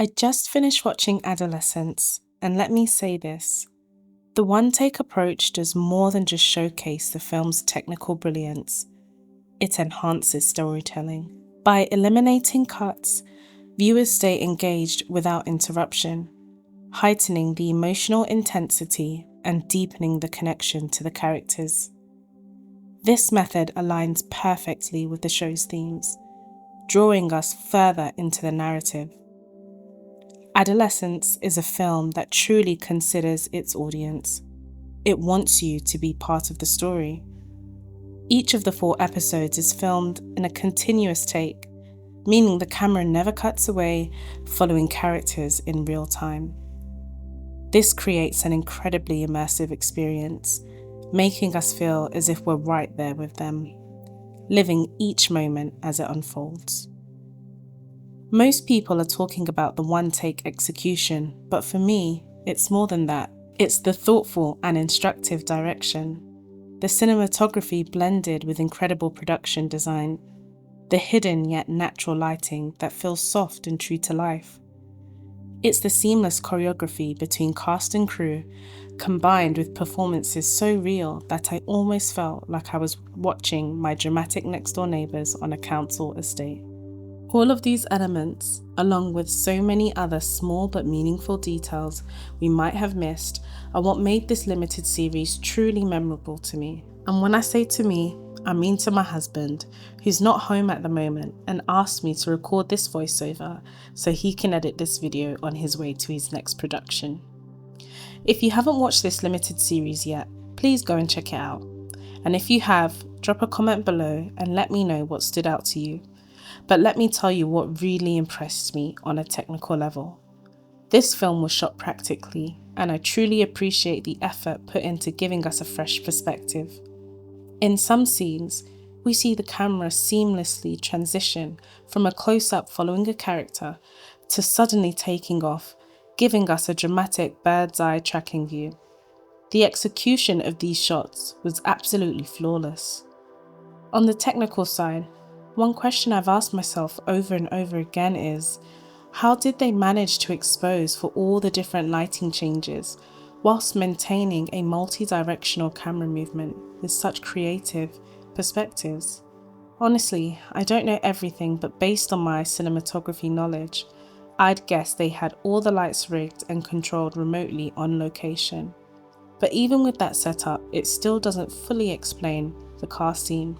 I just finished watching Adolescence, and let me say this. The one-take approach does more than just showcase the film's technical brilliance. It enhances storytelling. By eliminating cuts, viewers stay engaged without interruption, heightening the emotional intensity and deepening the connection to the characters. This method aligns perfectly with the show's themes, drawing us further into the narrative. Adolescence is a film that truly considers its audience. It wants you to be part of the story. Each of the 4 episodes is filmed in a continuous take, meaning the camera never cuts away, following characters in real time. This creates an incredibly immersive experience, making us feel as if we're right there with them, living each moment as it unfolds. Most people are talking about the one-take execution, but for me, it's more than that. It's the thoughtful and instructive direction, the cinematography blended with incredible production design, the hidden yet natural lighting that feels soft and true to life. It's the seamless choreography between cast and crew, combined with performances so real that I almost felt like I was watching my dramatic next-door neighbours on a council estate. All of these elements, along with so many other small but meaningful details we might have missed, are what made this limited series truly memorable to me. And when I say to me, I mean to my husband, who's not home at the moment and asked me to record this voiceover so he can edit this video on his way to his next production. If you haven't watched this limited series yet, please go and check it out. And if you have, drop a comment below and let me know what stood out to you. But let me tell you what really impressed me on a technical level. This film was shot practically, and I truly appreciate the effort put into giving us a fresh perspective. In some scenes, we see the camera seamlessly transition from a close-up following a character to suddenly taking off, giving us a dramatic bird's-eye tracking view. The execution of these shots was absolutely flawless. On the technical side, one question I've asked myself over and over again is, how did they manage to expose for all the different lighting changes whilst maintaining a multi-directional camera movement with such creative perspectives? Honestly, I don't know everything, but based on my cinematography knowledge, I'd guess they had all the lights rigged and controlled remotely on location. But even with that setup, it still doesn't fully explain the car scene.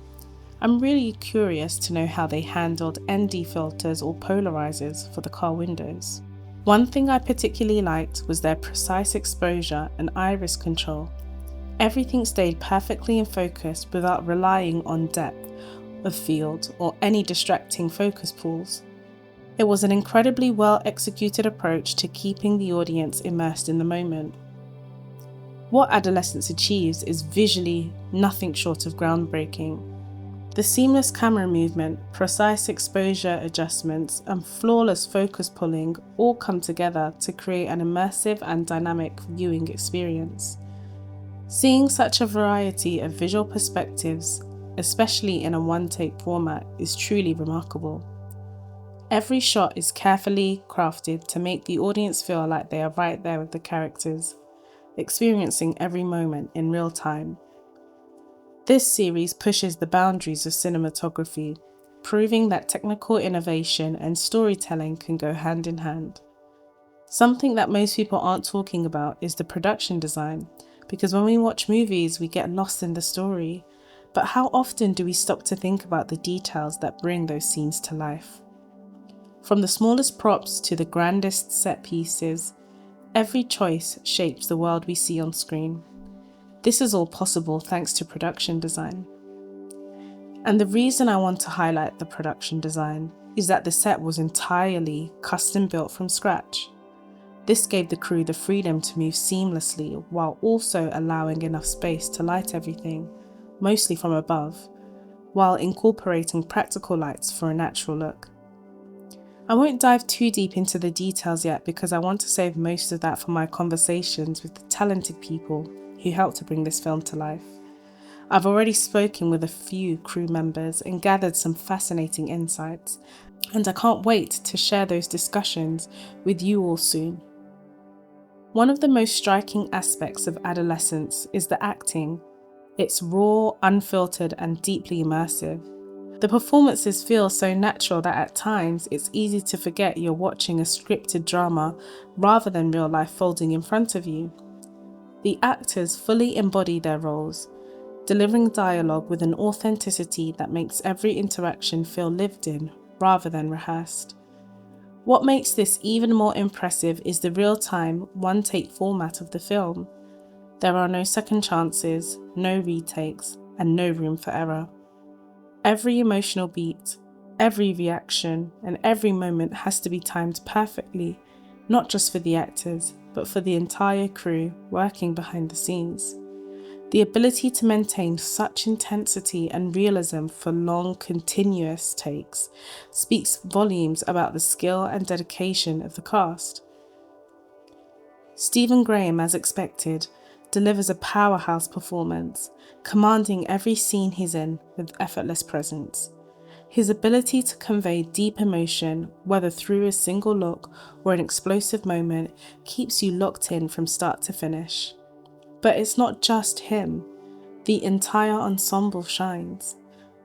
I'm really curious to know how they handled ND filters or polarizers for the car windows. One thing I particularly liked was their precise exposure and iris control. Everything stayed perfectly in focus without relying on depth of field or any distracting focus pulls. It was an incredibly well executed approach to keeping the audience immersed in the moment. What Adolescence achieves is visually nothing short of groundbreaking. The seamless camera movement, precise exposure adjustments, and flawless focus pulling all come together to create an immersive and dynamic viewing experience. Seeing such a variety of visual perspectives, especially in a one-take format, is truly remarkable. Every shot is carefully crafted to make the audience feel like they are right there with the characters, experiencing every moment in real time. This series pushes the boundaries of cinematography, proving that technical innovation and storytelling can go hand in hand. Something that most people aren't talking about is the production design, because when we watch movies, we get lost in the story. But how often do we stop to think about the details that bring those scenes to life? From the smallest props to the grandest set pieces, every choice shapes the world we see on screen. This is all possible thanks to production design. And the reason I want to highlight the production design is that the set was entirely custom built from scratch. This gave the crew the freedom to move seamlessly while also allowing enough space to light everything, mostly from above, while incorporating practical lights for a natural look. I won't dive too deep into the details yet because I want to save most of that for my conversations with the talented people who helped to bring this film to life. I've already spoken with a few crew members and gathered some fascinating insights, and I can't wait to share those discussions with you all soon. One of the most striking aspects of Adolescence is the acting. It's raw, unfiltered, and deeply immersive. The performances feel so natural that at times it's easy to forget you're watching a scripted drama rather than real life folding in front of you. The actors fully embody their roles, delivering dialogue with an authenticity that makes every interaction feel lived in rather than rehearsed. What makes this even more impressive is the real-time, one-take format of the film. There are no second chances, no retakes, and no room for error. Every emotional beat, every reaction, and every moment has to be timed perfectly, not just for the actors, but for the entire crew working behind the scenes. The ability to maintain such intensity and realism for long, continuous takes speaks volumes about the skill and dedication of the cast. Stephen Graham, as expected, delivers a powerhouse performance, commanding every scene he's in with effortless presence. His ability to convey deep emotion, whether through a single look or an explosive moment, keeps you locked in from start to finish. But it's not just him. The entire ensemble shines.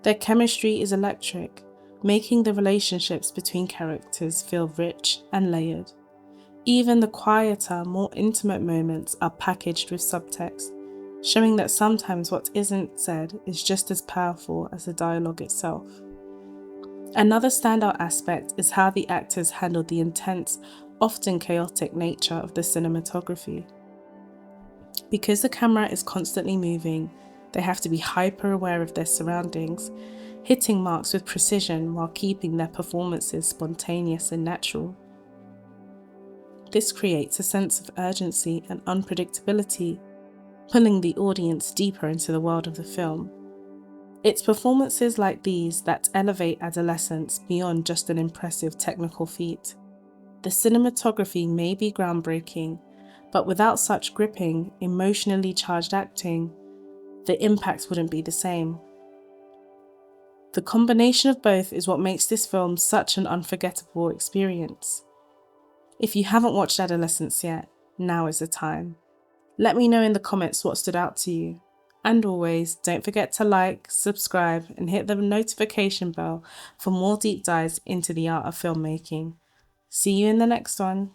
Their chemistry is electric, making the relationships between characters feel rich and layered. Even the quieter, more intimate moments are packaged with subtext, showing that sometimes what isn't said is just as powerful as the dialogue itself. Another standout aspect is how the actors handle the intense, often chaotic nature of the cinematography. Because the camera is constantly moving, they have to be hyper aware of their surroundings, hitting marks with precision while keeping their performances spontaneous and natural. This creates a sense of urgency and unpredictability, pulling the audience deeper into the world of the film. It's performances like these that elevate Adolescence beyond just an impressive technical feat. The cinematography may be groundbreaking, but without such gripping, emotionally charged acting, the impact wouldn't be the same. The combination of both is what makes this film such an unforgettable experience. If you haven't watched Adolescence yet, now is the time. Let me know in the comments what stood out to you. And always, don't forget to like, subscribe, and hit the notification bell for more deep dives into the art of filmmaking. See you in the next one.